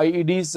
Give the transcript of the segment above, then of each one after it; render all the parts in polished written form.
IEDs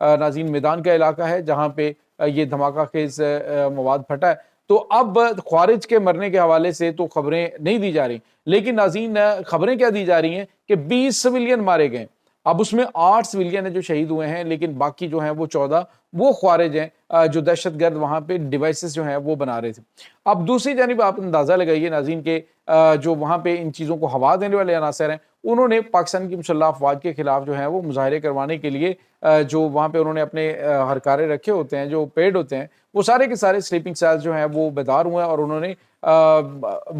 ناظرین میدان کا علاقہ ہے جہاں پہ یہ دھماکہ خیز مواد پھٹا ہے۔ تو اب خوارج کے مرنے کے حوالے سے تو خبریں نہیں دی جا رہی، لیکن ناظرین خبریں کیا دی جا رہی ہیں کہ 20 سویلین مارے گئے، اب اس میں 8 سویلین ہیں جو شہید ہوئے ہیں، لیکن باقی جو ہیں وہ 14 وہ خوارج ہیں جو دہشت گرد وہاں پہ ڈیوائسز جو ہیں وہ بنا رہے تھے۔ اب دوسری جانب آپ اندازہ لگائیے ناظرین کہ جو وہاں پہ ان چیزوں کو ہوا دینے والے عناصر ہیں، انہوں نے پاکستان کی مسلح افواج کے خلاف جو ہیں وہ مظاہرے کروانے کے لیے جو وہاں پہ انہوں نے اپنے ہرکارے رکھے ہوتے ہیں، جو پیڈ ہوتے ہیں، وہ سارے کے سارے سلیپنگ سیلز جو ہیں وہ بیدار ہوئے ہیں اور انہوں نے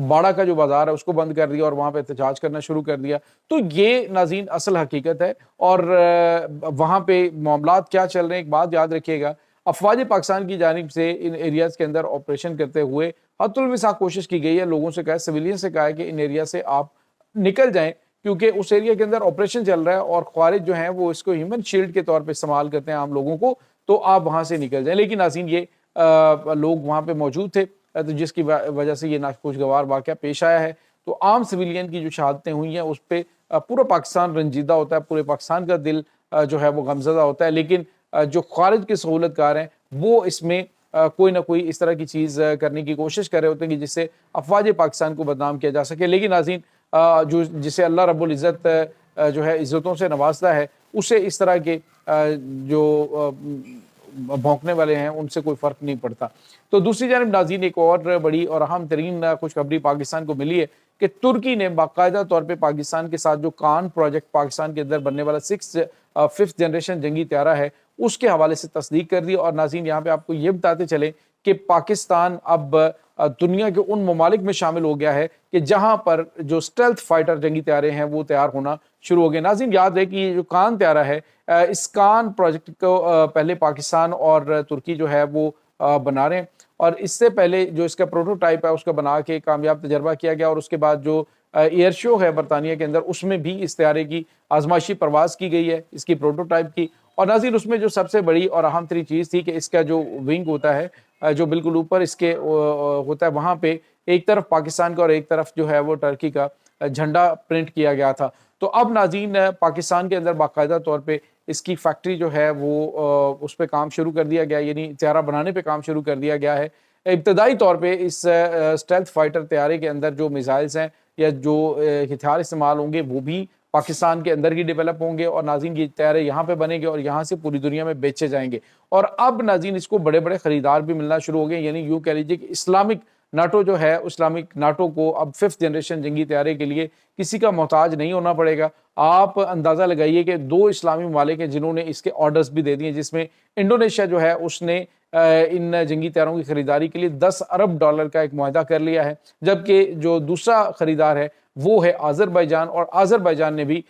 باڑہ کا جو بازار ہے اس کو بند کر دیا اور وہاں پہ احتجاج کرنا شروع کر دیا۔ تو یہ ناظرین اصل حقیقت ہے، اور وہاں پہ معاملات کیا چل رہے ہیں، ایک بات یاد رکھیے گا، افواج پاکستان کی جانب سے ان ایریاز کے اندر آپریشن کرتے ہوئے حد الوسع کوشش کی گئی ہے، لوگوں سے کہا ہے، سویلین سے کہا ہے کہ ان ایریا سے آپ نکل جائیں، کیونکہ اس ایریا کے اندر آپریشن چل رہا ہے اور خوارج جو ہیں وہ اس کو ہیومن شیلڈ کے طور پہ استعمال کرتے ہیں عام لوگوں کو، تو آپ وہاں سے نکل جائیں۔ لیکن ناظرین یہ لوگ وہاں پہ موجود تھے، تو جس کی وجہ سے یہ ناخوشگوار واقعہ پیش آیا ہے۔ تو عام سویلین کی جو شہادتیں ہوئی ہیں اس پہ پورا پاکستان رنجیدہ ہوتا ہے، پورے پاکستان کا دل جو ہے وہ غمزدہ ہوتا ہے، لیکن جو خارج کے سہولت کار ہیں وہ اس میں کوئی نہ کوئی اس طرح کی چیز کرنے کی کوشش کر رہے ہوتے ہیں کہ جس سے افواج پاکستان کو بدنام کیا جا سکے۔ لیکن ناظرین جو جسے اللہ رب العزت جو ہے عزتوں سے نوازتا ہے، اسے اس طرح کے جو بھونکنے والے ہیں ان سے کوئی فرق نہیں پڑتا۔ تو دوسری جانب ناظرین ایک اور بڑی اور اہم ترین خوشخبری پاکستان کو ملی ہے کہ ترکی نے باقاعدہ طور پہ پاکستان کے ساتھ جو کان پروجیکٹ پاکستان کے اندر بننے والا 5th جنریشن جنگی طیارہ ہے اس کے حوالے سے تصدیق کر دی۔ اور ناظرین یہاں پہ آپ کو یہ بتاتے چلیں کہ پاکستان اب دنیا کے ان ممالک میں شامل ہو گیا ہے کہ جہاں پر جو سٹیلتھ فائٹر جنگی طیارے ہیں وہ تیار ہونا شروع ہو گئے۔ ناظرین یاد ہے کہ یہ جو کان طیارہ ہے، اس کان پروجیکٹ کو پہلے پاکستان اور ترکی جو ہے وہ بنا رہے ہیں، اور اس سے پہلے جو اس کا پروٹوٹائپ ہے اس کا بنا کے کامیاب تجربہ کیا گیا، اور اس کے بعد جو ایئر شو ہے برطانیہ کے اندر اس میں بھی اس طیارے کی آزمائشی پرواز کی گئی ہے، اس کی پروٹوٹائپ کی۔ اور ناظرین اس میں جو سب سے بڑی اور اہم ترین چیز تھی کہ اس کا جو ونگ ہوتا ہے جو بالکل اوپر اس کے ہوتا ہے، وہاں پہ ایک طرف پاکستان کا اور ایک طرف جو ہے وہ ٹرکی کا جھنڈا پرنٹ کیا گیا تھا۔ تو اب ناظرین پاکستان کے اندر باقاعدہ طور پہ اس کی فیکٹری جو ہے وہ اس پہ کام شروع کر دیا گیا، یعنی طیارہ بنانے پہ کام شروع کر دیا گیا ہے۔ ابتدائی طور پہ اس اسٹیلتھ فائٹر طیارے کے اندر جو میزائلز ہیں یا جو ہتھیار استعمال ہوں گے وہ بھی پاکستان کے اندر ہی ڈیولپ ہوں گے، اور ناظرین یہ طیارے یہاں پہ بنیں گے اور یہاں سے پوری دنیا میں بیچے جائیں گے۔ اور اب ناظرین اس کو بڑے بڑے خریدار بھی ملنا شروع ہو گئے، یعنی یوں کہہ لیجیے کہ اسلامک ناٹو جو ہے، اسلامک ناٹو کو اب 5th جنریشن جنگی طیارے کے لیے کسی کا محتاج نہیں ہونا پڑے گا۔ آپ اندازہ لگائیے کہ 2 اسلامی ممالک ہیں جنہوں نے اس کے آرڈرز بھی دے دیے، جس میں انڈونیشیا جو ہے اس نے ان جنگی طیاروں کی خریداری کے لیے $10 ارب کا ایک معاہدہ کر لیا ہے، جبکہ جو دوسرا خریدار ہے وہ ہے آذربائیجان، اور آذربائیجان نے بھی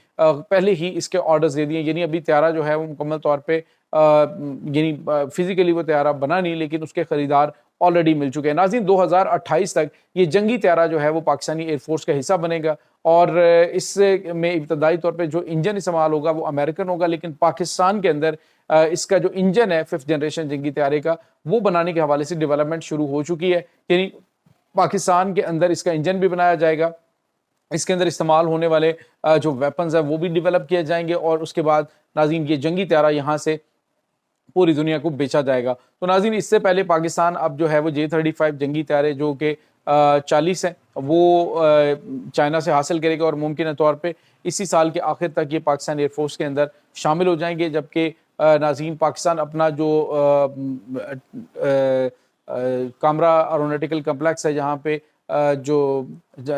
پہلے ہی اس کے آرڈرز دے دیے، یعنی ابھی طیارہ جو ہے وہ مکمل طور پہ یعنی فزیکلی وہ طیارہ بنا نہیں، لیکن اس کے خریدار آلریڈی مل چکے ہیں۔ ناظرین 2028 تک یہ جنگی طیارہ جو ہے وہ پاکستانی ایئر فورس کا حصہ بنے گا، اور اس میں ابتدائی طور پہ جو انجن استعمال ہوگا وہ امریکن ہوگا، لیکن پاکستان کے اندر اس کا جو انجن ہے 5th جنریشن جنگی طیارے کا وہ بنانے کے حوالے سے ڈیولپمنٹ شروع ہو چکی ہے، یعنی پاکستان کے اندر اس کا انجن بھی بنایا جائے گا، اس کے اندر استعمال ہونے والے جو ویپنز ہیں وہ بھی ڈیولپ کیے جائیں گے، اور اس کے بعد ناظرین یہ جنگی طیارہ یہاں سے پوری دنیا کو بیچا جائے گا۔ تو ناظرین اس سے پہلے پاکستان اب جو ہے وہ J-35 جنگی طیارے جو کہ 40 ہیں وہ چائنا سے حاصل کرے گا، اور ممکنہ طور پہ اسی سال کے آخر تک یہ پاکستان ایئر فورس کے اندر شامل ہو جائیں گے، جبکہ ناظرین پاکستان اپنا جو کامرا ایروناٹیکل کمپلیکس ہے جہاں پہ جو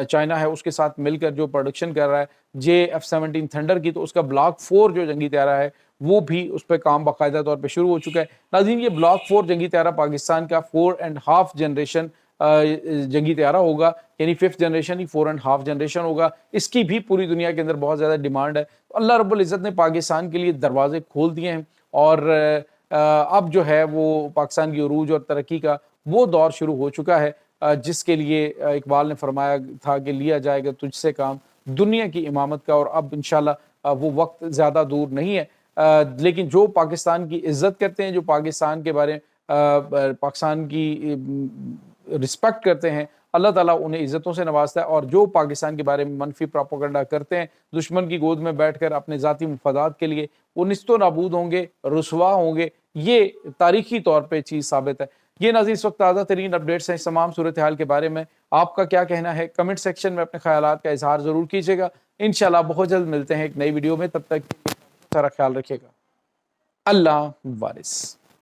چائنا ہے اس کے ساتھ مل کر جو پروڈکشن کر رہا ہے JF-17 تھنڈر کی، تو اس کا بلاک 4 جو جنگی طیارہ ہے وہ بھی اس پہ کام باقاعدہ طور پہ شروع ہو چکا ہے۔ ناظرین یہ بلاک 4 جنگی طیارہ پاکستان کا 4.5 جنریشن جنگی طیارہ ہوگا، یعنی 5th جنریشن ہی 4.5 جنریشن ہوگا، اس کی بھی پوری دنیا کے اندر بہت زیادہ ڈیمانڈ ہے۔ اللہ رب العزت نے پاکستان کے لیے دروازے کھول دیے ہیں، اور اب جو ہے وہ پاکستان کی عروج اور ترقی کا وہ دور شروع ہو چکا ہے جس کے لیے اقبال نے فرمایا تھا کہ لیا جائے گا تجھ سے کام دنیا کی امامت کا، اور اب انشاءاللہ وہ وقت زیادہ دور نہیں ہے۔ لیکن جو پاکستان کی عزت کرتے ہیں، جو پاکستان کے بارے پاکستان کی رسپیکٹ کرتے ہیں اللہ تعالیٰ انہیں عزتوں سے نوازتا ہے، اور جو پاکستان کے بارے میں منفی پروپیگنڈا کرتے ہیں دشمن کی گود میں بیٹھ کر اپنے ذاتی مفادات کے لیے، وہ نیست و نابود ہوں گے، رسوا ہوں گے۔ یہ تاریخی طور پہ چیز ثابت ہے۔ یہ ناظرین اس وقت تازہ ترین اپڈیٹس ہیں اس تمام صورتحال کے بارے میں۔ آپ کا کیا کہنا ہے؟ کمنٹ سیکشن میں اپنے خیالات کا اظہار ضرور کیجیے گا۔ انشاءاللہ بہت جلد ملتے ہیں ایک نئی ویڈیو میں، تب تک سارا خیال رکھیے گا۔ اللہ وارث۔